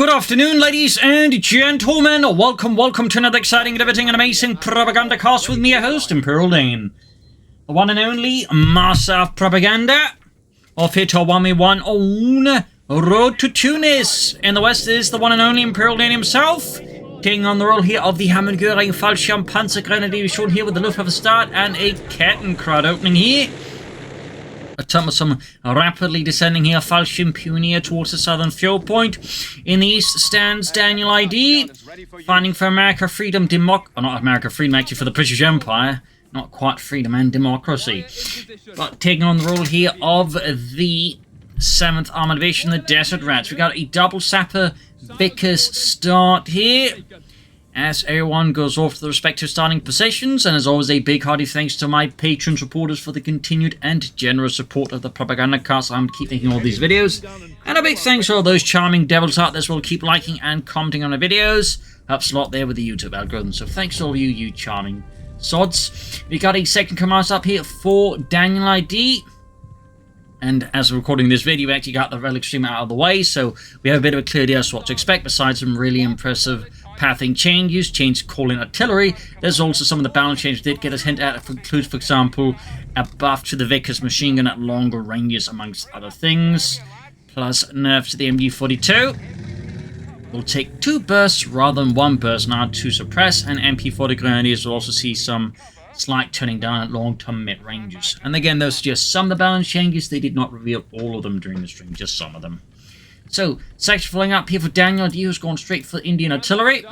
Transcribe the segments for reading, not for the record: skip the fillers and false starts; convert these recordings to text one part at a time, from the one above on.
Good afternoon, ladies and gentlemen. Welcome to another exciting, riveting, and amazing Propagandacast with me, your host, ImperialDane. The one and only master of propaganda. Off here to our 1v1 own road to Tunis. In the west is the one and only ImperialDane himself. Taking on the role here of the Hammergöring Fallschirm Panzergrenadier, shown here with the Luftwaffe start and a Kettenkrad opening here. A ton of some rapidly descending here, Fallschirm Pioneer towards the southern fuel point. In the east stands DanielID, fighting for America, freedom, not America, freedom, actually for the British Empire. Not quite freedom and democracy. But taking on the role here of the 7th Armored Division, the Desert Rats. We got a double sapper Vickers start here, as everyone goes off to the respective starting positions. And as always, a big hearty thanks to my patron supporters for the continued and generous support of the Propagandacast. I'm keep making all these videos. And a big thanks to all those charming devils out there as well. Keep liking and commenting on the videos. Helps a lot there with the YouTube algorithm. So thanks to all you charming sods. We got a second command up here for DanielID. And as we're recording this video, we actually got the relic stream out of the way, so we have a bit of a clear idea as to what to expect, besides some really impressive pathing changes, changed calling artillery. There's also some of the balance changes that did get us hint at. It includes, for example, a buff to the Vickers machine gun at longer ranges, amongst other things. Plus nerfs to the MG42. We'll take 2 bursts rather than 1 burst now to suppress, and MP40 Grenadiers will also see some slight turning down at long-term mid-ranges. And again, those are just some of the balance changes. They did not reveal all of them during the stream, just some of them. So, section following up here for DanielID, who's gone straight for Indian Artillery.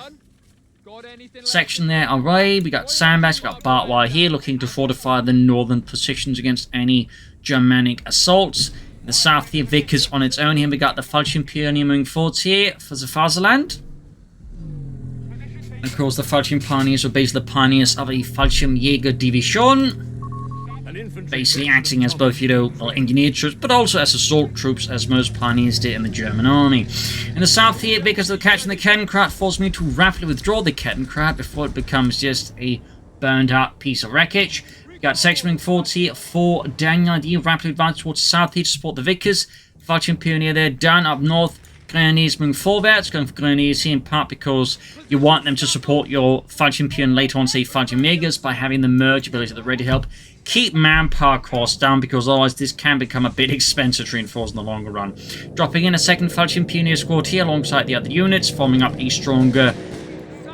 Section there, alright, we got sandbags, we got barbed wire here, looking to fortify the northern positions against any Germanic assaults. In the south here, Vickers on its own here, we got the Fallschirm Pioneer moving forwards here for the Fatherland. And of course, the Fallschirm Pioneers are basically the pioneers of a Fallschirm Jäger Division. Basically acting as both, engineer troops, but also as assault troops, as most pioneers did in the German army. In the south here, because of the catch in the Kettenkrad, forced me to rapidly withdraw the Kettenkrad before it becomes just a burned out piece of wreckage. We got section moving forwards here for DanielID, rapidly advance towards the south here to support the Vickers. Fallschirm Pioneer there, down up north. Grenadiers moving forwards, going for Grenadiers here in part because you want them to support your Fallschirm Pioneer later on, say Fallschirm Jägers, by having the merge ability to ready help. Keep manpower costs down, because otherwise this can become a bit expensive to reinforce in the longer run. Dropping in a second Fallschirm Pioneer squad here alongside the other units, forming up a stronger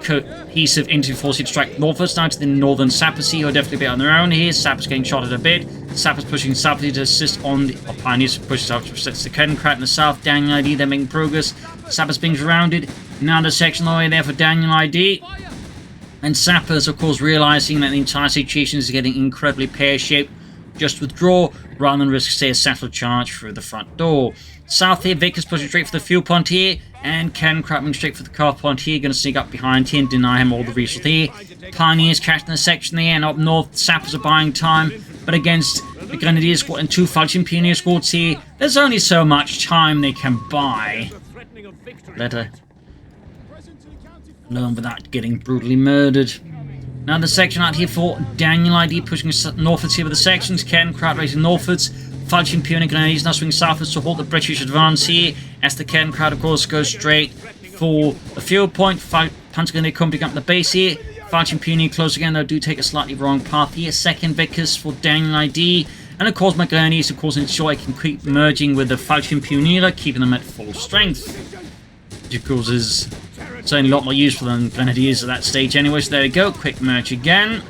cohesive infantry force to strike northwards down to the northern sappers here, who are definitely a bit on their own here. Sappers getting shot at a bit. Sappers pushing south to assist on the pioneers pushing south to assist the Kettenkrad in the south. DanielID, they're making progress. Sappers being surrounded. Another section all the way there for DanielID. And Sappers, of course, realizing that the entire situation is getting incredibly pear-shaped, just withdraw rather than risk, say, a saddle charge through the front door. South here, Vickers pushing straight for the fuel point here, and Kettenkrad moving straight for the car point here, going to sneak up behind here and deny him all the resources here. Pioneers catching the section there, and up north, Sappers are buying time, but against the Grenadier squad and 2 Fallschirm Pioneer squads here, there's only so much time they can buy. Alone without getting brutally murdered. Another section out here for DanielID, pushing northwards here with the sections. Kettenkrad racing northwards. Fallschirm Pioneer Grenadiers now swing southwards to halt the British advance here, as the Kettenkrad, of course, goes straight for the fuel point. Panzergrenadier coming up the base here. Fallschirm Pioneer close again, though, do take a slightly wrong path here. Second Vickers for DanielID. And of course, my Grenadiers, of course, ensure I can keep merging with the Fallschirm Pioneer, keeping them at full strength. Which, of course, is certainly a lot more useful than Grenadiers at that stage anyway. So there we go, quick merge again.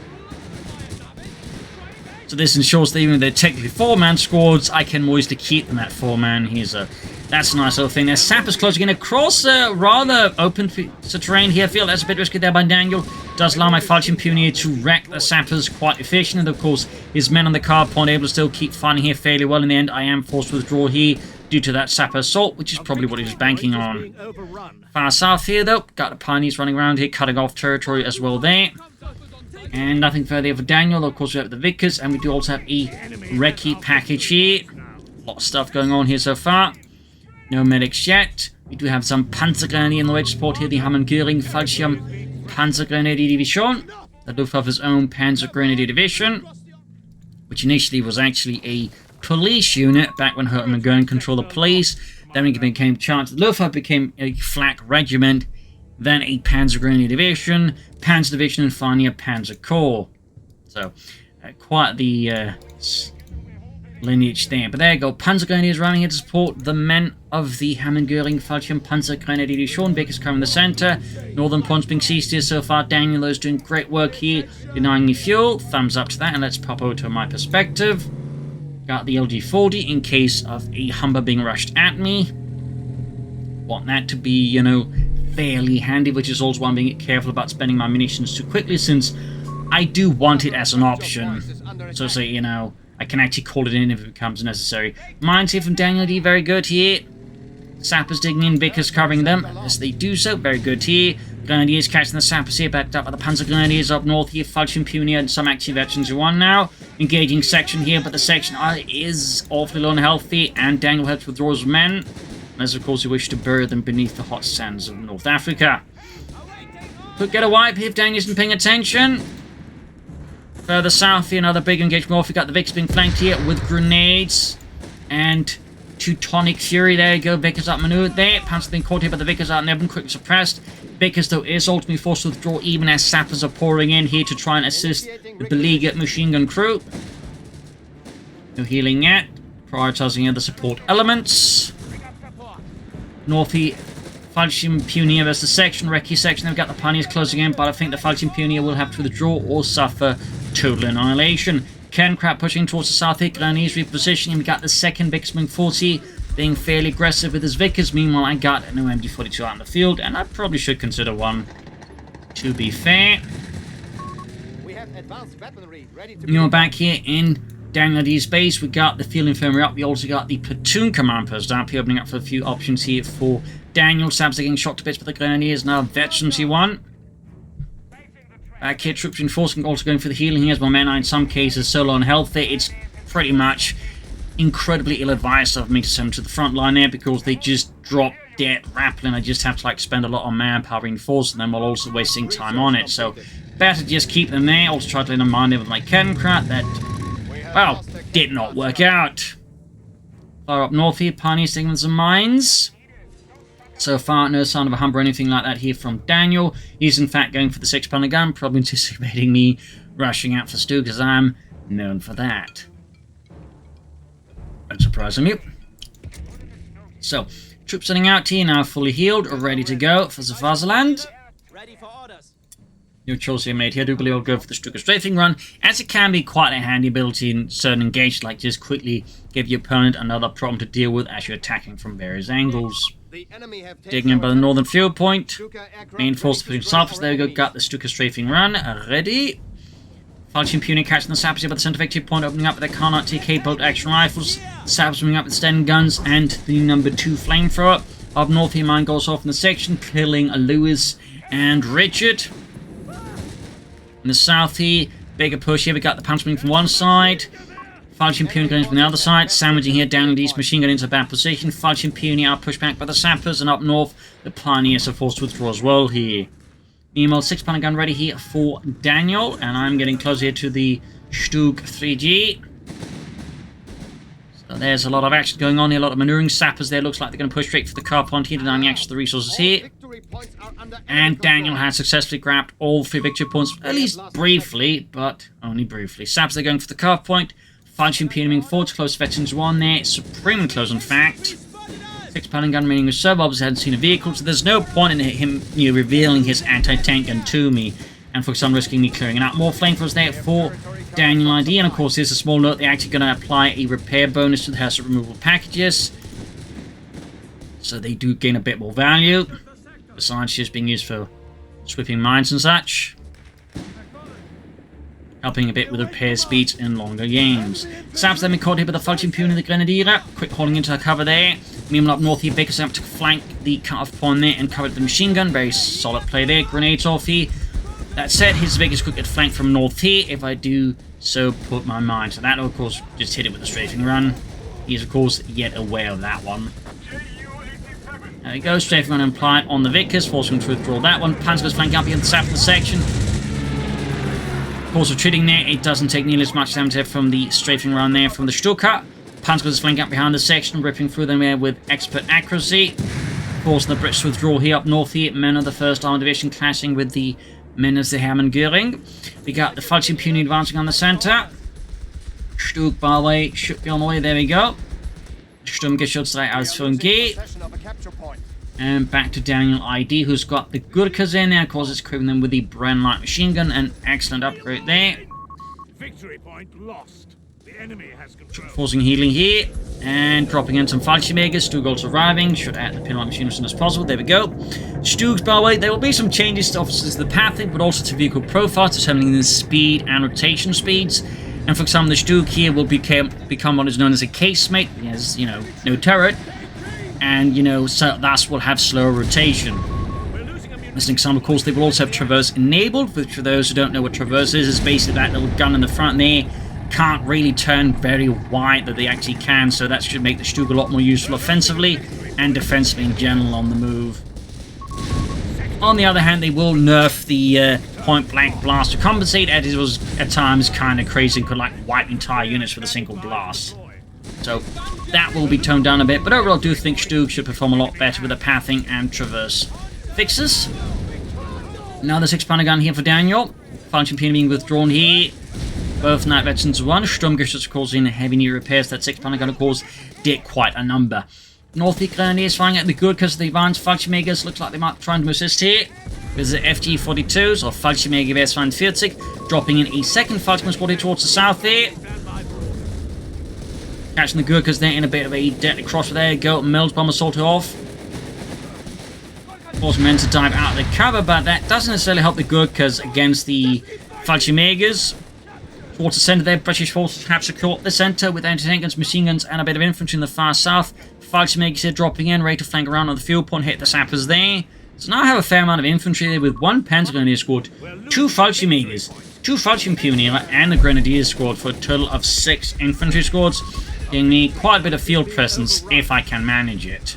So this ensures that even if they're technically 4-man squads, I can always keep them at 4-man. That's a nice little thing there. Sappers closing in across rather open terrain here. I feel that's a bit risky there by Daniel. Does allow my Fallschirm Pioneer to wreck the Sappers quite efficient. And of course, his men on the car point able to still keep fighting here fairly well. In the end, I am forced to withdraw here due to that sapper assault, which is probably what he was banking on. Far south here, though, got the Pioneers running around here, cutting off territory as well there. And nothing further for Daniel. Of course, we have the Vickers, and we do also have a recce package here. A lot of stuff going on here so far. No medics yet. We do have some Panzergrenadier in the way to support here, the Hammergöring Fallschirm Panzergrenadier Division, the Luftwaffe's own Panzergrenadier Division, which initially was actually a police unit back when Hammergöring controlled the police. Then it became charged. The Luftwaffe became a flak regiment, then a Panzer Grenadier Division, Panzer Division, and finally a Panzer Corps. So, quite the lineage there. But there you go. Panzer Grenadiers running here to support the men of the Hammond-Göring Fallschirm Panzer Grenadier Division. Vickers covering the center. Northern points being seized here so far. Daniel is doing great work here, denying me fuel. Thumbs up to that, and let's pop over to my perspective. Got the LG-40 in case of a Humber being rushed at me. Want that to be, you know, fairly handy, which is also why I'm being careful about spending my munitions too quickly, since I do want it as an option. So say, you know, I can actually call it in if it becomes necessary. Mines here from DanielID, very good here. Sappers digging in, Vickers covering them as they do so, very good here. Grenadiers catching the sappers here, backed up by the Panzer Grenadiers up north here. Fallschirm Pioneer and some active veterans who won now. Engaging section here, but the section is awfully low and healthy, and Daniel helps withdraw his men, as of course he wished to bury them beneath the hot sands of North Africa. Could get a wipe here if Daniel isn't paying attention. Further south here, another big engagement off. We got the Vickers being flanked here with grenades and Teutonic Fury. There you go. Vickers outmaneuvered there. Panzer being caught here by the Vickers outnumbered, quickly suppressed. Vickers, though, is ultimately forced to withdraw even as sappers are pouring in here to try and assist the beleaguered machine gun crew. No healing yet. Prioritizing other support elements. North here, Fallschirm Pioneer versus the section, Recce section. They've got the Pioneers closing in, but I think the Fallschirm Pioneer will have to withdraw or suffer total annihilation. Kernkrab pushing towards the south here, Grenadiers repositioning. We got the second Vickers Wing 40 being fairly aggressive with his Vickers. Meanwhile, I got no MD-42 out in the field, and I probably should consider one, to be fair. We have advanced weaponry ready to you know, back here in DanielID's base, we got the field infirmary up. We also got the platoon command post up here, opening up for a few options here for Daniel. Sabs are getting shot to bits by the Grenadiers. Now veterans he won. Back here, troops reinforcing, also going for the healing here as my men are in some cases so low on health there. It's pretty much incredibly ill-advised of me to send them to the front line there, because they just drop dead rapidly, and I just have to like spend a lot on manpower reinforcing them while also wasting time on it. So better just keep them there. Also try to let them mind it with my Kernkrab. That, well, did not work out. Far up north here, Pioneers taking some mines. So far, no sign of a Humber or anything like that here from Daniel. He's in fact going for the 6-pounder gun, probably anticipating me rushing out for Stu, because I'm known for that. Unsurprisingly. So, troops setting out here, now fully healed, ready to go for the Fatherland. No choice here made here. I do believe I'll go for the Stuka strafing run, as it can be quite a handy ability in certain engagements, like just quickly give your opponent another problem to deal with as you're attacking from various angles. Digging in by the northern field point. Main force putting south. There we go. Got the Stuka strafing run ready. Fallschirm Pioneer catching the sappers here by the center victory point, opening up with their Carnot TK bolt action rifles. Sappers moving up with Sten guns and the number 2 flamethrower. Up north here, mine goes off in the section, killing Lewis and Richard. In the south here, bigger push here. We got the Panzerwing from one side. Fallschirm Pioneer going from the other side, sandwiching here down these machine gun into a bad position. Fallschirm Pioneer are pushed back by the sappers, and up north, the Pioneers are forced to withdraw as well here. Meanwhile, 6-pounder gun ready here for Daniel, and I'm getting close here to the Stug 3G. So there's a lot of action going on here, a lot of maneuvering. Sappers there, looks like they're going to push straight for the car point here, denying the access to the resources here. And Daniel has successfully grabbed all 3 victory points, at least briefly, but only briefly. Sappers, they're going for the car point. Fallschirm Pioneer forward to close veterans 1 there, supremely close in fact. 6-pounder gun remaining with sub, obviously hadn't seen a vehicle, so there's no point in him revealing his anti-tank gun to me, and for some risking me clearing it out. More flamethrowers there for DanielID, and of course here's a small note, they're actually going to apply a repair bonus to the hazard removal packages, so they do gain a bit more value, besides just being used for sweeping mines and such. Helping a bit with repair speeds in longer games. Saps then been caught here by the Fallschirm Pioneer and the Grenadier. Quick holding into the cover there. Meanwhile up north here, Vickers up to flank the cut-off point there and cover the machine gun. Very solid play there. Grenades off here. That said, his Vickers could get flanked from north here if I do so put my mind to that. Of course, just hit it with a strafing run. He's of course yet aware of that one. There we go, strafing run implied on the Vickers, forcing him to withdraw that one. Panzer's flanking up here in the south of the section. Of course, retreating there, it doesn't take nearly as much damage there from the strafing run there from the Stuka. Panzers flank up behind the section, ripping through them here with expert accuracy, forcing the British to withdraw here up north here. Men of the 1st Armored Division clashing with the men of the Hermann Göring. We got the Falchion Puny advancing on the center. Stug, by the way, should be on the way. There we go. Sturmgeschütz ausführen G. And back to DanielID, who's got the Gurkhas in there. Of course, it's equipping them with the Bren light machine gun. An excellent upgrade there. Victory point lost. The enemy has control. Forcing healing here. And dropping in some Fallschirmjägers. Stug also arriving. Should add the pin light machine as soon as possible. There we go. Stugs, by the way, there will be some changes to officers of the pathing, but also to vehicle profiles, determining the speed and rotation speeds. And for example, the Stug here will become what is known as a casemate. He has, you know, no turret. And, you know, so thus will have slower rotation. As an example, of course, they will also have traverse enabled, which for those who don't know what traverse is basically that little gun in the front there. Can't really turn very wide that they actually can, so that should make the Stug a lot more useful offensively and defensively in general on the move. On the other hand, they will nerf the point-blank blast to compensate, as it was at times kind of crazy and could like wipe entire units with a single blast. So that will be toned down a bit, but overall I do think Stug should perform a lot better with the pathing and traverse fixes. Another 6-pounder gun here for Daniel. Falchion Puny being withdrawn here. Both Night Veterans 1. Sturmgeschütz causing heavy knee repairs. That 6-pounder gun, of course, did quite a number. North Grenadiers firing at the good because of the advanced Fallschirmjägers. Looks like they might try and assist here. With the FG-42s, or Fallschirmjäger 42, dropping in a second Fallschirm squad here towards the south here. Catching the Gurkhas there in a bit of a deadly cross. There you go. Mills bomber sorted off. Forcing men to dive out of the cover, but that doesn't necessarily help the Gurkhas against the Fallschirmjägers. Towards the centre there, British forces have secured the centre with anti-tank guns, machine guns, and a bit of infantry in the far south. Fallschirmjägers here dropping in, ready to flank around on the field point, hit the sappers there. So now I have a fair amount of infantry there with 1 Panzer Grenadier squad, 2 Fallschirmjägers, 2 Falchion Puny, and the Grenadier squad for a total of 6 infantry squads, giving me quite a bit of field presence if I can manage it.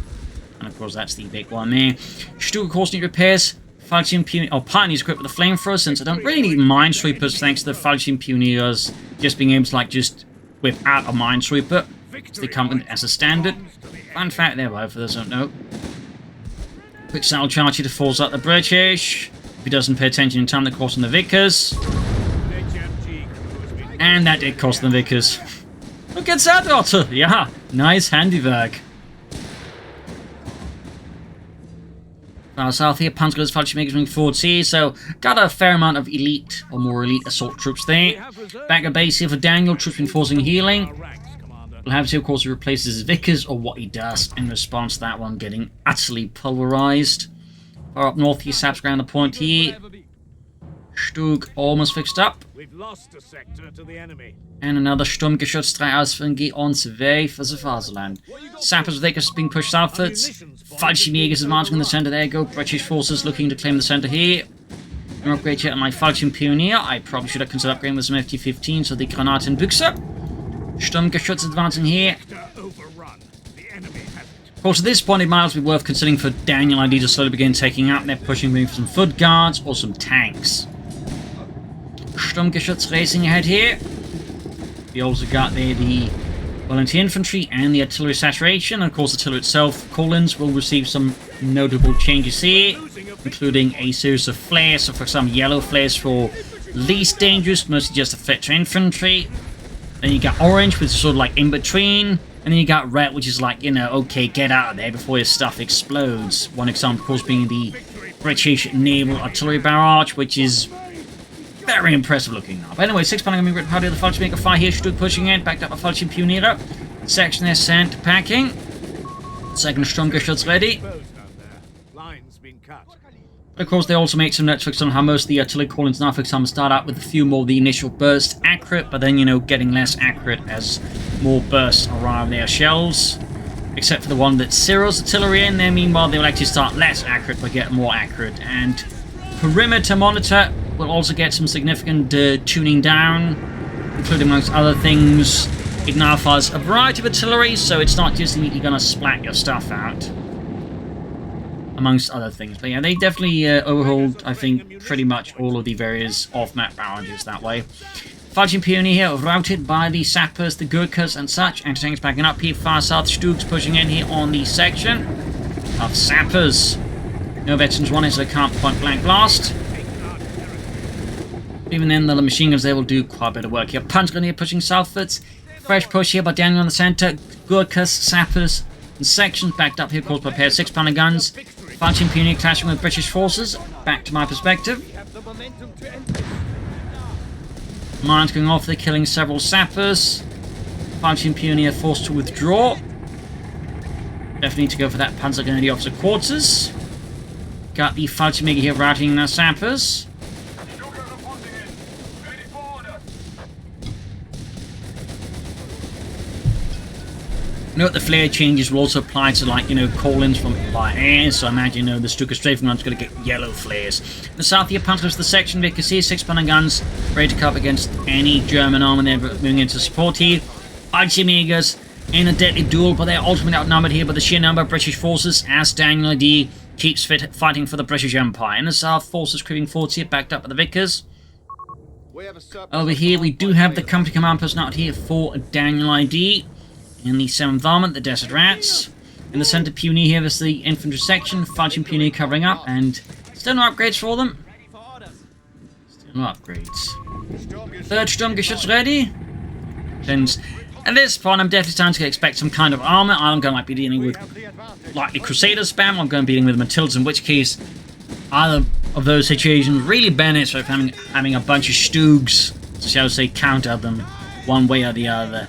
And of course that's the big one there. Stug, of course, need repairs. Falchion Puny, Pioneers equipped with a flamethrower, since I don't really need minesweepers thanks to the Falchion Pioneers just being able to like just whip out a minesweeper. So they come in as a standard. Fun fact there, for those who don't know. Quick saddle charge here to force out the British. If he doesn't pay attention in time, they're costing the Vickers. And that did cost the Vickers. Look at that, Otto! Yeah, nice handiwork. South here, Panzer's Fallschirmjägers moving forwards here, so got a fair amount of elite or more elite assault troops there. Back at base here for Daniel, troops enforcing healing. We'll have to, of course, replace his Vickers, or what he does in response to that one getting utterly pulverized. Far up north here, Saps ground the point here. Stug almost fixed up. We've lost a sector to the enemy. And another Sturmgeschütz 3 ausführen G on 2 for the Fatherland. Sappers with Vickers being pushed southwards. Fallschirmjägers advancing in the centre. There you go. British forces looking to claim the centre here. An upgrade here on my Falchion Pioneer. I probably should have considered upgrading with some FT-15, so the Granatenbüchse. Sturmgeschütz advancing here. Of course, at this point, it might also be worth considering for DanielID to slowly begin taking out. They're pushing maybe for some foot guards or some tanks. Sturmgeschütz racing ahead here. We also got there the volunteer infantry and the artillery saturation. And of course, the artillery itself, Collins, will receive some notable changes here, including a series of flares. So, for example, yellow flares for least dangerous, mostly just affect to infantry. Then you got orange, which is sort of like in between. And then you got red, which is like, you know, okay, get out of there before your stuff explodes. One example, of course, being the British naval artillery barrage, which is very impressive looking now. But anyway, 6-pounder going to be rid of the Fallschirmjäger fire here. Stug pushing in, backed up by Falchion Pioneer. Section is sent packing. Second Sturmgeschütz ready. But of course, they also make some notes focused on how most of the artillery call-ins now, for example, start out with a few more of the initial bursts accurate, but then, you know, getting less accurate as more bursts arrive their shells. Except for the one that Cyril's artillery in there, meanwhile, they will actually start less accurate but get more accurate. And perimeter monitor will also get some significant tuning down, including amongst other things. It now fires a variety of artillery, so it's not just immediately going to splat your stuff out, amongst other things. But yeah, they definitely overhauled, I think, pretty much all of the various off-map barrages that way. Falchion Pioneer here, routed by the sappers, the Gurkhas and such. Anti-tanks backing up here, far south. Stugs pushing in here on the section of sappers. No veterans 1 is they can't point blank blast. Even then, the machine guns there will do quite a bit of work here. Punch gun here pushing southwards. Fresh push here by Daniel in the center. Gurkhas, sappers, and sections backed up here, caused by a pair of 6-pounder guns. Falchion Pioneer clashing with British forces. Back to my perspective. Mines going off, they're killing several sappers. Falchion Pioneer forced to withdraw. Definitely need to go for that Panzer Grenadier officer quarters. Got the Falchion Mega here routing the sappers. Note the flare changes will also apply to, like, you know, call-ins from by air, so I imagine, you know, the Stuka strafing gun's going to get yellow flares. The south here, Panzers the section, Vickers here, 6-pounder guns, ready to cover against any German army they're moving into support here. Falchion Megas in a deadly duel, but they're ultimately outnumbered here by the sheer number of British forces, as DanielID keeps fighting for the British Empire. In the south, forces creeping forward here, backed up by the Vickers. Over here, we do have the company command person out here for DanielID. In the 7th Armament, the Desert Rats. In the center, Pioneer here is the infantry section. Falchion Pioneer covering up, and still no upgrades for them. Still no upgrades. 3rd Sturmgeschütz ready. Since at this point, I'm definitely starting to expect some kind of armor. I'm going to be dealing with likely Crusader spam. I'm going to be dealing with Matildas, in which case, either of those situations really benefits from having a bunch of Stugs, shall we say, counter them one way or the other.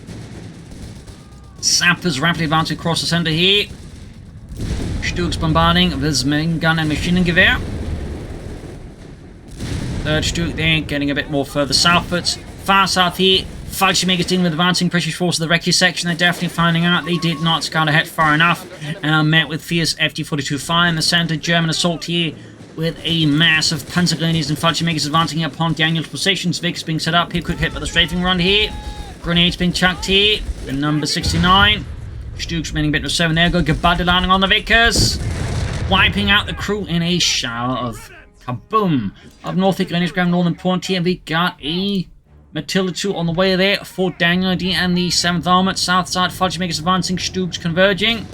Sappers rapidly advancing across the center here. Stugs bombarding with his main gun and machine gewehr. 3rd Stug there, getting a bit more further southwards. Far south here, Falchion Megas dealing with advancing British forces of the Recce section. They're definitely finding out they did not scout ahead far enough, and are met with fierce FT-42 fire in the center. German assault here with a massive Panzer Grenadiers and Falchion Megas advancing upon Daniel's positions. Vickers being set up here, quick hit by the strafing run here. Grenades being chucked here. The number 69. Stugs remaining a bit of 7 there. Go Gebudde landing on the Vickers. Wiping out the crew in a shower of kaboom. Up north, the Grenadiers ground northern point here. We got a Matilda 2 on the way there for DanielID and the 7th Armament. South side, Falchion Megas advancing. Stugs converging.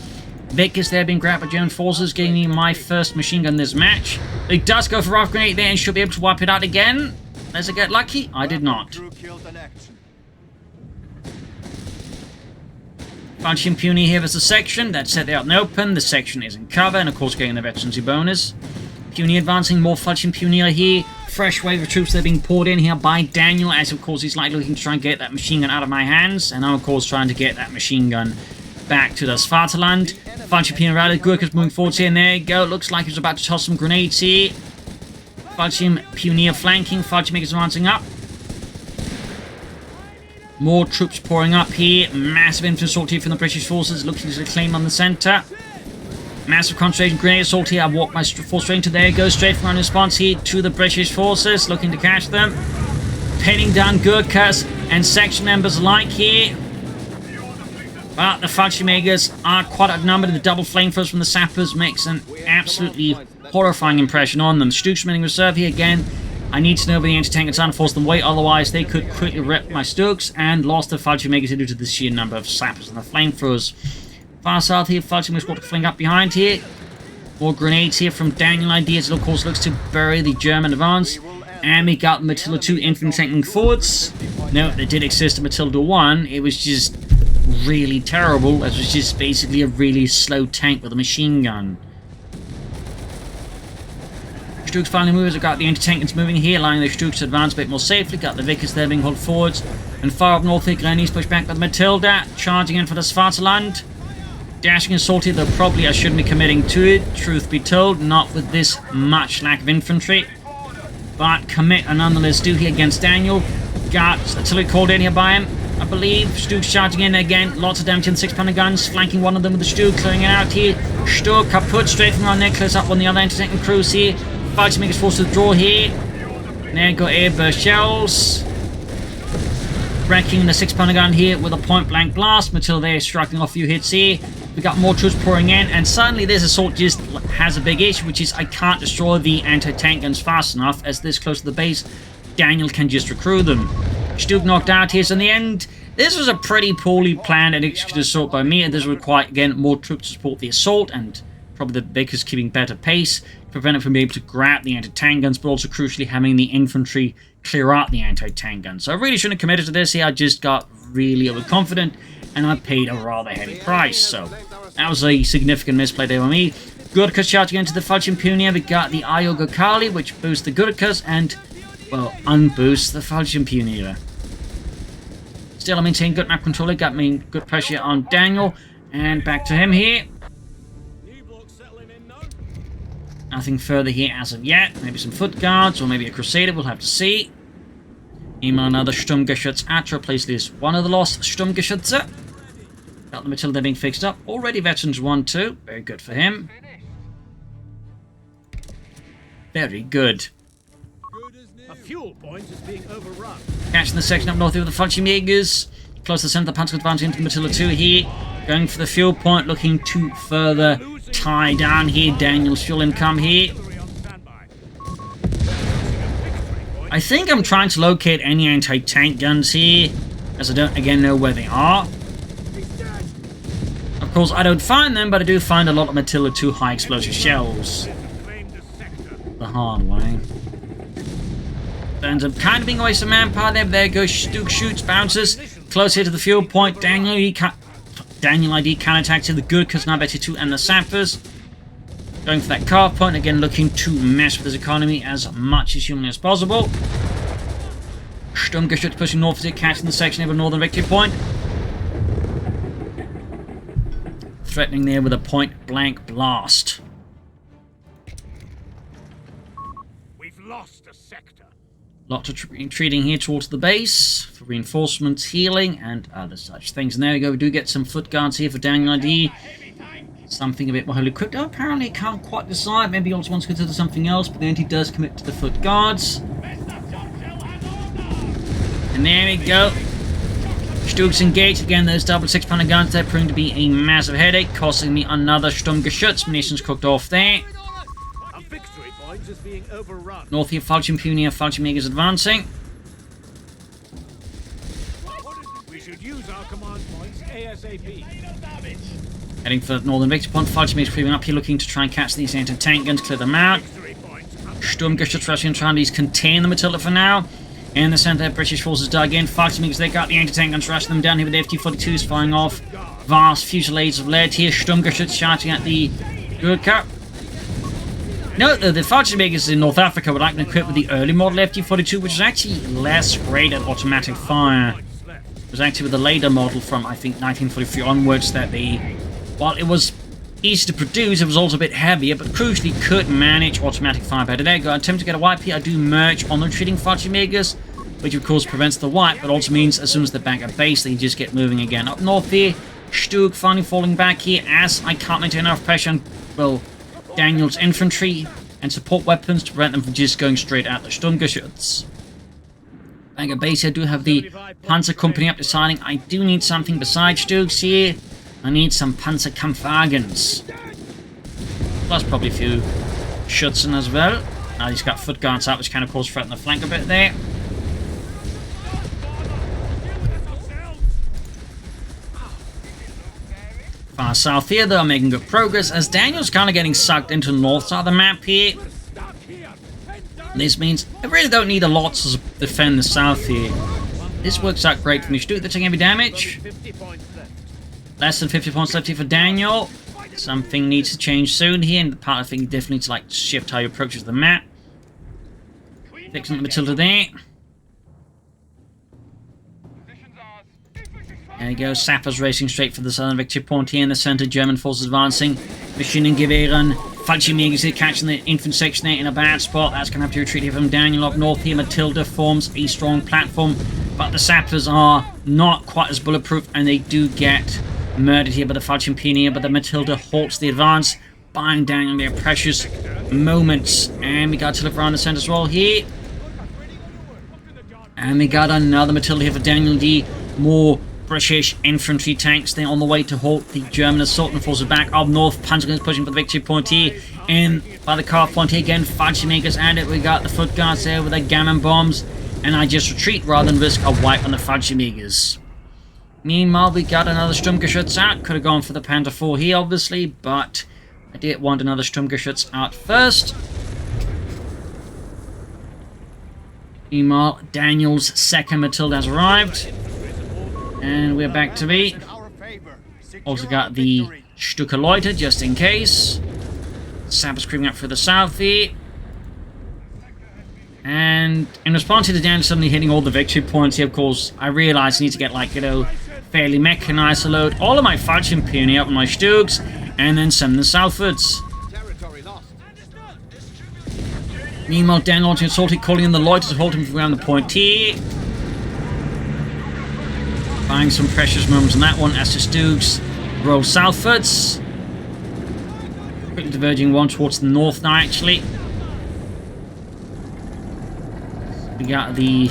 Vickers there being grabbed by German forces. Getting me my first machine gun this match. It does go for Rough Grenade there and should be able to wipe it out again. Does it get lucky? I did not. Falchion Pioneer here is the section. That's set out in the open. The section is in cover, and of course getting the veterancy bonus. Pioneer advancing, more Falchion Pioneer here. Fresh wave of troops that are being poured in here by Daniel, as of course he's likely looking to try and get that machine gun out of my hands, and I'm of course trying to get that machine gun back to the Svartaland. Falchion Pioneer routed, Gurkhas moving forward here, and there you go. Looks like he's about to toss some grenades here. Falchion Pioneer flanking, Falchion Megas advancing up. More troops pouring up here. Massive infantry assault here from the British forces, looking to claim on the centre. Massive concentration grenade assault here. I walk my force straight into there. Go straight from response here to the British forces, looking to catch them. Pinning down Gurkhas and section members alike here. But the Falchion Megas are quite outnumbered. The double flamethrowers from the sappers makes an absolutely horrifying impression on them. Stugs remaining reserve here again. I need to know where the anti-tank and force them away, otherwise they could quickly rip my Stugs, and lost the Falchion Megas due to the sheer number of sappers and the flamethrowers. Far south here, Falchion Megas got to fling up behind here. More grenades here from DanielID as it of course looks to bury the German advance. And we got Matilda 2 infantry tanking forwards. No, there did exist a Matilda 1, it was just really terrible, as it was just basically a really slow tank with a machine gun. Stugs finally moves. I've got the anti-tank moving here, allowing the Stugs to advance a bit more safely. Got the Vickers there being hauled forwards. And far up north here, Grenadiers pushed back by the Matilda, charging in for the Svartaland. Dashing assault here, though probably I shouldn't be committing to it, truth be told, not with this much lack of infantry. But commit I nonetheless do here against Daniel. Got artillery called in here by him, I believe. Stugs charging in again, lots of damage in 6-pounder guns, flanking one of them with the Stug, clearing it out here. Stug kaput, straight from our neck, close up on the other anti-tank crews here. Falchion Megas forced to withdraw here. There go airburst shells. Wrecking the 6-pounder gun here with a point-blank blast. Matilda there striking off a few hits here. We got more troops pouring in, and suddenly this assault just has a big issue, which is I can't destroy the anti-tank guns fast enough, as this close to the base, Daniel can just recruit them. Stuke knocked out here. So in the end, this was a pretty poorly planned and executed assault by me, and this required, again, more troops to support the assault, and probably the Bakers keeping better pace to prevent it from being able to grab the anti-tank guns, but also crucially having the infantry clear out the anti-tank guns. So I really shouldn't have committed to this here. I just got really overconfident, and I paid a rather heavy price. So that was a significant misplay there by me. Gurkhas charging into the Falchion Pioneer. We got the Ayogakali, which boosts the Gurkhas and, well, unboosts the Falchion Pioneer. Still, I maintain good map control. Got me good pressure on Daniel. And back to him here. Nothing further here as of yet. Maybe some foot guards or maybe a Crusader. We'll have to see. Meanwhile, another Sturmgeschütz to replace this one of the lost Sturmgeschütze. Got the Matilda being fixed up. Already Veterans 1-2. Very good for him. Very good. A fuel point is being overrun. Catching the section up north here with the Fallschirmjägers. Close to the centre, the Panzer advancing into Matilda 2 here. Going for the fuel point, looking to further tie down here. Daniel's fuel income here. I think I'm trying to locate any anti-tank guns here, as I don't again know where they are. Of course, I don't find them, but I do find a lot of Matilda 2 high explosive shells. The hard way. Ends up kind of being a waste of manpower there. There goes Stuke, shoots, bounces. Close here to the fuel point. DanielID counterattacks the Gurkhas, now better 2 and the Sappers. Going for that car point. Again, looking to mess with his economy as much as humanly as possible. Sturmgeschütz pushing north here, catching the section of a northern victory point. Threatening there with a point-blank blast. We've lost a sector. Lot of retreating here towards the base for reinforcements, healing, and other such things. And there we go. We do get some foot guards here for DanielID. Something a bit more highly equipped. Oh, apparently can't quite decide. Maybe he also wants to consider something else, but then he does commit to the foot guards. And there we go. Stuke's engaged. Again, those double 6-pounder guns there proving to be a massive headache, costing me another Sturmgeschütz. Munitions cooked off there. A victory point is being overrun. North here, Falchion Pioneer, Fallschirmjägers advancing. We should use our command points ASAP. Heading for the northern victory point. Fallschirmjägers creeping up here, looking to try and catch these anti-tank guns, clear them out. Sturmgeschütz rushing and trying to contain the Matilda for now. In the centre, British forces dug in. Fallschirmjägers, they got the anti-tank guns, rushing them down here with the FT-42s firing off vast fusillades of lead here. Sturmgeschütz shouting at the Gurkha. Note that the Fallschirmjägers in North Africa were like equipped with the early model FT-42, which is actually less great at automatic fire. It was actually with the later model from, I think, 1943 onwards that they, while it was easy to produce, it was also a bit heavier, but crucially could manage automatic fire better. There you go. Attempt to get a wipe here. I do merge on the retreating Fallschirmjägers, which of course prevents the wipe, but also means as soon as they're back at base, they just get moving again. Up north here, Stuke finally falling back here as I can't maintain enough pressure on, well, Daniel's infantry and support weapons to prevent them from just going straight at the Sturmgeschütz. Back at base, I do have the Panzer Company up, deciding I do need something besides Stuke's here. I need some Panzerkampfwagens. Plus probably a few Schützen as well. Now he's got foot guards out, which kind of cause threat on the flank a bit there. Far south here, though, making good progress as Daniel's kind of getting sucked into the north side of the map here. This means I really don't need a lot to defend the south here. This works out great for me. Stuke, they're taking heavy damage. Less than 50 points left here for Daniel. Something needs to change soon here, and the part I think you definitely need to like shift how you approach the map. Fixing the Matilda there. There you go, Sappers racing straight for the southern victory point here in the center. German forces advancing. Maschinengewehren. Fallschirmjägers here catching the infantry section there in a bad spot. That's going to have to retreat here from Daniel up north here. Matilda forms a strong platform, but the Sappers are not quite as bulletproof, and they do get murdered here by the Falchion Pioneer, but the Matilda halts the advance, buying Daniel their precious moments. And we got to look around the center as well here. And we got another Matilda here for DanielID. More British infantry tanks there on the way to halt the German assault and forces back up north. Panzerguns pushing for the victory point here. In by the car point here again. Fallschirmjägers and it. We got the foot guards there with the gammon bombs. and I just retreat rather than risk a wipe on the Fallschirmjägers. Meanwhile, we got another Sturmgeschütz out. Could have gone for the Panther 4 here, obviously, but I did want another Sturmgeschütz out first. Meanwhile, Daniel's second Matilda has arrived. And we're back to beat. Also got the Stuka Leute, just in case. Sap is creeping up through the south here. And in response to the Daniel suddenly hitting all the victory points here, of course, I realized I need to get, like, you know, fairly mechanized to load all of my Fallschirmjäger up on my Stugs, and then send them southwards. Meanwhile, Dan launching assaulting, calling in the Leute to hold him around the point here. Buying some precious moments on that one as the Stugs roll southwards. Quickly diverging one towards the north now, actually. We got the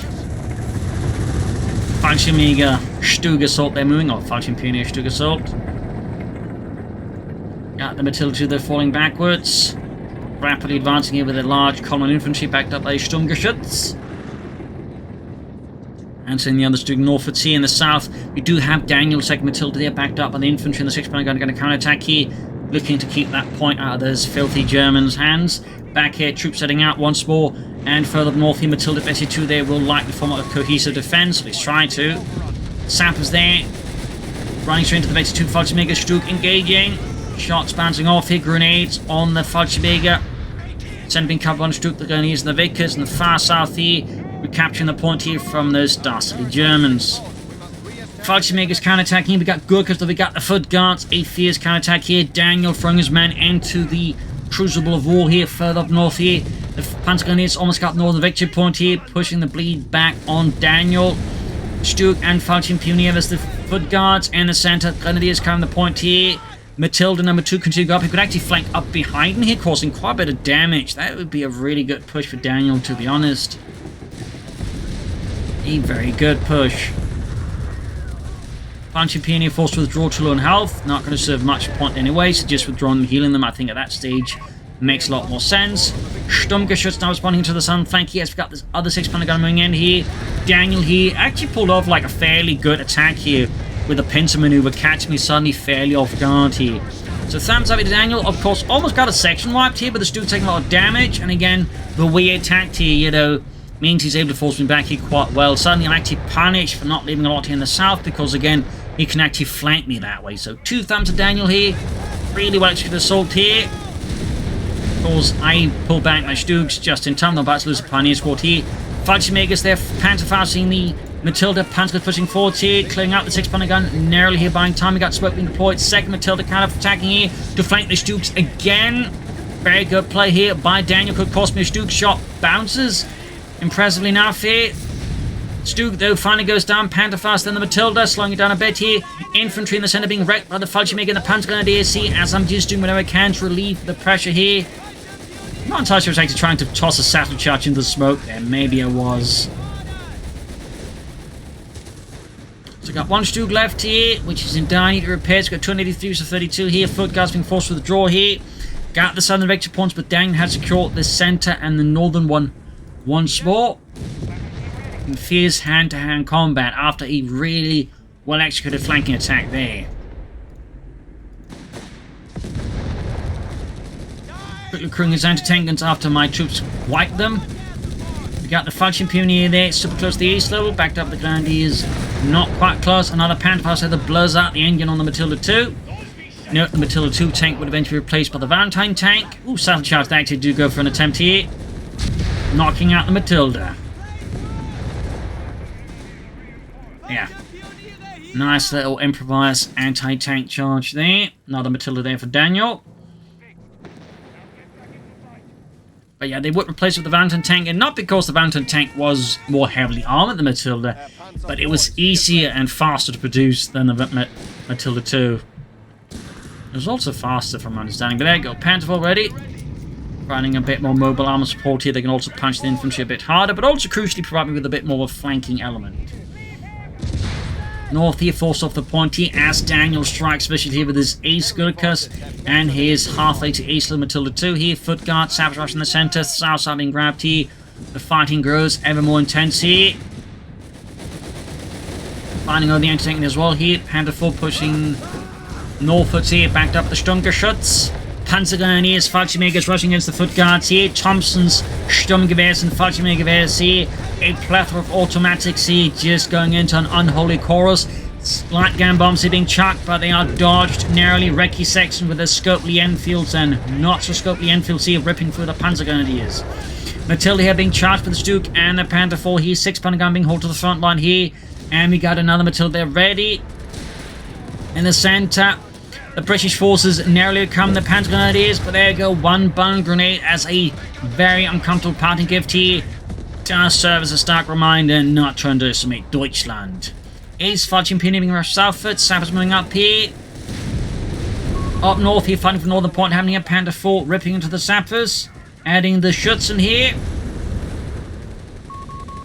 Fallschirmjäger Stug Assault they're moving, or Fallschirmjäger Stug Assault. Got the Matilda 2, they're falling backwards. Rapidly advancing here with a large column of infantry backed up by Sturmgeschütz. And sending the other Stug northwards here in the south. We do have Daniel's second Matilda there backed up by the infantry and the 6th Gun going to counterattack here. Looking to keep that point out of those filthy Germans' hands. Back here, troops setting out once more. And further north here, Matilda Bessie 2 there will likely form a cohesive defense. At least try to. Sappers there. Running straight into the Bessie 2 Fallschirmjäger Stug engaging. Shots bouncing off here. Grenades on the Fallschirmjäger. Sending cover on Stug, the Grenadiers and the Vickers. In the far south here, we're capturing the point here from those dastardly Germans. Fallschirmjägers counterattacking. We got Gurkhas, we got the Foot Guards. A fierce counterattack here. Daniel throwing his men into the crucible of war here, further up north here. The Panzergrenadiers almost got northern victory point here, pushing the bleed back on Daniel. Stug and Fallschirmjäger as the Foot Guards, and the center Grenadiers carrying the point here. Matilda number 2 continue to go up. He could actually flank up behind him here, causing quite a bit of damage. That would be a really good push for Daniel, to be honest. A very good push. Fallschirmjäger forced to withdraw to low on health. Not going to serve much point anyway, so just withdrawing them, healing them, I think at that stage makes a lot more sense. Sturmgeschütz now responding to the sun flank here. We've got this other 6-pounder gun moving in here. Daniel here actually pulled off like a fairly good attack here with a pincer maneuver, catching me suddenly fairly off guard here. So thumbs up to Daniel. Of course, almost got a section wiped here, but the Stug taking a lot of damage. And again, the way he attacked here, you know, means he's able to force me back here quite well. Suddenly I'm actually punished for not leaving a lot here in the south, because again, he can actually flank me that way. So 2 thumbs to Daniel here. Really well executed assault here. Of course, I pull back my Stugs just in time. They're about to lose a Pioneer squad here. Fallschirmjägers there, Panzerfaust the Matilda. Panzer pushing forwards here, clearing out the 6-pounder gun. Narrowly here buying time. We got smoke being deployed. Second Matilda kind of attacking here to flank the Stugs again. Very good play here by Daniel. Could cost me a Stug shot. Bounces impressively enough here. Stug, though, finally goes down. Panzerfaust, then the Matilda, slowing it down a bit here. Infantry in the center being wrecked by the Fallschirmjäger and the Panzergrenadiers here, as I'm just doing whatever I can to relieve the pressure here. I'm not entirely sure I was actually trying to toss a saddle charge into the smoke there. Maybe I was. So got 1 Stug left here, which is in dire need of repairs. Got 283 to 32 here. Foot Guards being forced to withdraw here. Got the southern victory points, but Daniel had secured the center and the northern one once more. In fierce hand-to-hand combat after a really well-executed flanking attack there. Quickly crewing his anti-tank guns after my troops wiped them. We got the Fallschirmjäger there, super close to the east level. Backed up the Grenadiers, not quite close. Another Panzerfaust that blows out the engine on the Matilda 2. Note the Matilda 2 tank would eventually be replaced by the Valentine tank. Ooh, saddle charge, they actually do go for an attempt here. Knocking out the Matilda. Yeah. Nice little improvised anti-tank charge there. Another Matilda there for Daniel. But yeah, they would replace it with the Valentine tank, and not because the Valentine tank was more heavily armored than Matilda, but it was easier and faster to produce than the Matilda 2. It was also faster from my understanding. But there you go, Panzerfaust ready. Running a bit more mobile armor support here. They can also punch the infantry a bit harder, but also crucially provide me with a bit more of a flanking element. North here forced off the point here as Daniel strikes especially here with his ace Gurkhas and his halfway to ace Matilda 2 here. Foot Guard, Savage Rush in the center. South side being grabbed here. The fighting grows ever more intense here. Finding out the anti-tank as well here. Panther 4 pushing northwards here, backed up the Sturmgeschütz. Panzergrenadiers, Fallschirmjägers rushing against the foot guards here. Thompson's Sturmgewehrs and Fallschirmjägers here. A plethora of automatics here, just going into an unholy chorus. Light gun bombs are being chucked, but they are dodged narrowly. Recce section with the Scopely Enfields and not so Scopely Enfields here, ripping through the Panzergrenadiers. Matilda here being charged with the Stuke and the Panther 4 here. 6-pounder gun being hauled to the front line here. And we got another Matilda ready. In the center, the British forces narrowly come the Panzergrenadiers, but there you go, one bung grenade as a very uncomfortable parting gift here. Does serve as a stark reminder not to underestimate Deutschland. Is Fallschirmjäger rush southwards, Sappers moving up here. Up north here, fighting for Northern Point, having a Panther 4 ripping into the Sappers. Adding the Schützen here.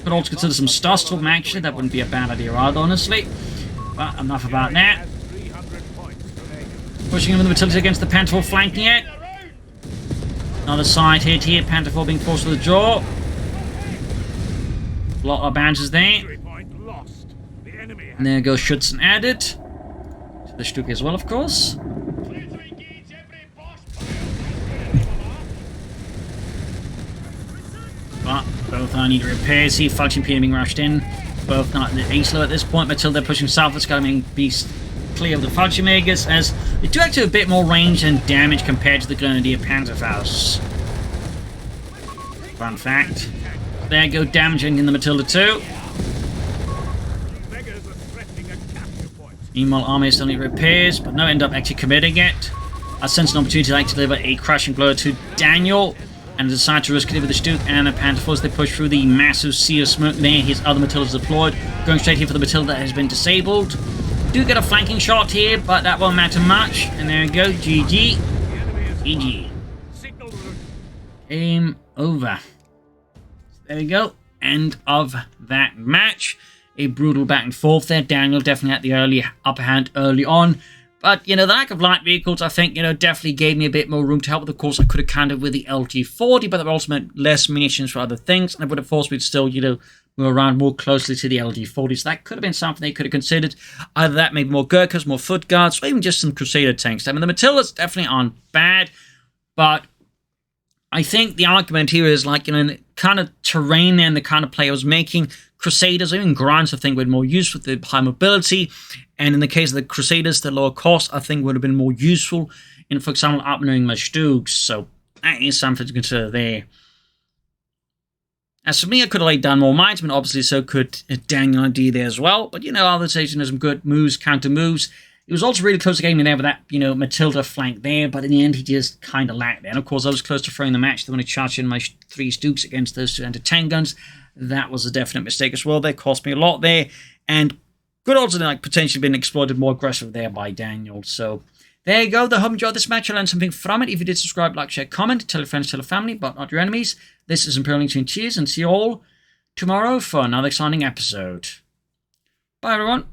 Could also consider some Stossturm actually, that wouldn't be a bad idea either, honestly. But enough about that. Pushing him with the Matilda against the Panther 4, flanking it. Another side hit here, Panther 4 being forced to the jaw. A lot of bounces there. And there goes Schützen added. To the Stuke as well, of course. But both are needing repairs here. Fallschirmjäger being rushed in. Both not ace-low at this point. Matilda pushing southwards, got to be clear of the Fallschirmjägers, as they do actually have a bit more range and damage compared to the Grenadier Panzerfaust. Fun fact. There go damaging in the Matilda too. Meanwhile, army still need repairs, but no end up actually committing it. I sense an opportunity to actually deliver a crashing blow to Daniel, and decide to risk it with the Stuke and the Panther 4 as they push through the massive sea of smoke there. His other Matilda's deployed, going straight here for the Matilda that has been disabled. Do get a flanking shot here, but that won't matter much. And there we go, GG. GG. Game over. There we go, end of that match. A brutal back and forth there. Daniel definitely had the early upper hand early on. But, you know, the lack of light vehicles, I think, you know, definitely gave me a bit more room to help. Of course, I could have countered with the LG-40, but that also meant less munitions for other things, and it would have forced me to still, you know, move around more closely to the LG-40. So that could have been something they could have considered. Either that, maybe more Gurkhas, more foot guards, or even just some Crusader tanks. I mean, the Matildas definitely aren't bad, but I think the argument here is, like, you know, the kind of terrain and the kind of play I was making, Crusaders, or even Grants, I think, were more useful with the high mobility. And in the case of the Crusaders, the lower cost, I think, would have been more useful in, for example, outmaneuvering my Stugs. So that is something to consider there. As for me, I could have laid down more mines, but obviously so could DanielID there as well. But, you know, other stations, some good moves, counter moves. It was also really close to getting me there with that, you know, Matilda flank there, but in the end, he just kind of lacked there. And of course, I was close to throwing the match when I charged in my 3 Stuks against those 2 anti-tank guns. That was a definite mistake as well. They cost me a lot there, and could also like potentially been exploited more aggressive there by Daniel. So there you go. I hope you enjoyed this match. I learned something from it. If you did, subscribe, like, share, comment, tell your friends, tell your family, but not your enemies. This is ImperialDane. Cheers, and see you all tomorrow for another exciting episode. Bye, everyone.